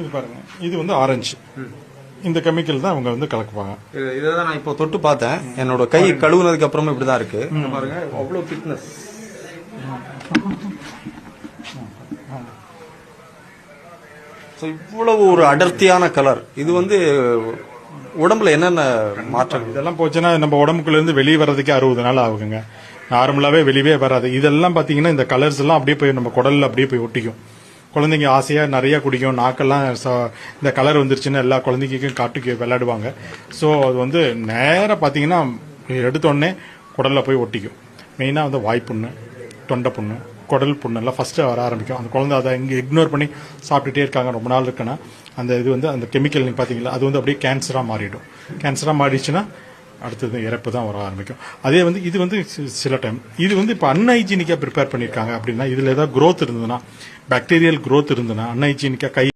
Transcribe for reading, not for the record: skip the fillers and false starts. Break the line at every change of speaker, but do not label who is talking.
இது பாருங்க, இது வந்து ஆரஞ்சு. இந்த கெமிக்கல் தான் அவங்க வந்து கலக்குவாங்க.
இதான் நான் இப்போ தொட்டு பார்த்தேன். என்னோட கை கழுவுனதுக்கு அப்புறமா இப்படிதான் இருக்கு. பாருங்க அவ்வளவு திக்னஸ். இவ்வளவு ஒரு அடர்த்தியான கலர். இது வந்து உடம்புல என்னென்ன மாற்றம்?
இதெல்லாம் போச்சுன்னா நம்ம உடம்புக்குள்ள இருந்து வெளியே வர்றதுக்கே 60 நாள் ஆகுங்க. நார்மலாவே வெளியே வராது. இதெல்லாம் பாத்தீங்கன்னா இந்த கலர்ஸ் எல்லாம் அப்படியே போய் நம்ம குடல்ல அப்படியே போய் ஒட்டிக்கும். குழந்தைங்க ஆசையா நிறைய குடிக்கும். நாக்கெல்லாம் இந்த கலர் வந்துருச்சுன்னா எல்லா குழந்தைக்கும் காட்டுக்கு விளையாடுவாங்க. ஸோ அது வந்து நேராக பார்த்தீங்கன்னா எடுத்தோடனே குடல்ல போய் ஒட்டிக்கும். மெயினாக வந்து வாய்ப்புண்ணு, தொண்டை புண்ணு, குடல் புண்ணு எல்லாம் ஃபர்ஸ்ட் வர ஆரம்பிக்கும். அந்த குழந்தை அதை இங்கே இக்னோர் பண்ணி சாப்பிட்டுட்டே இருக்காங்க ரொம்ப நாள் இருக்குன்னா அந்த இது வந்து அந்த கெமிக்கல் பார்த்தீங்களா அது வந்து அப்படியே கேன்சராக மாறிடும். கேன்சராக மாறிடுச்சுன்னா அடுத்தது இறப்பு தான் வர ஆரம்பிக்கும். அதே வந்து இது வந்து சில டைம் இது வந்து இப்போ அன்ஹைஜீனிக்காக ப்ரிப்பேர் பண்ணியிருக்காங்க அப்படின்னா இதில் ஏதாவது க்ரோத் இருந்ததுன்னா பாக்டீரியல் க்ரோத் இருந்ததுன்னா அன்ஹைஜீனிக்காக கை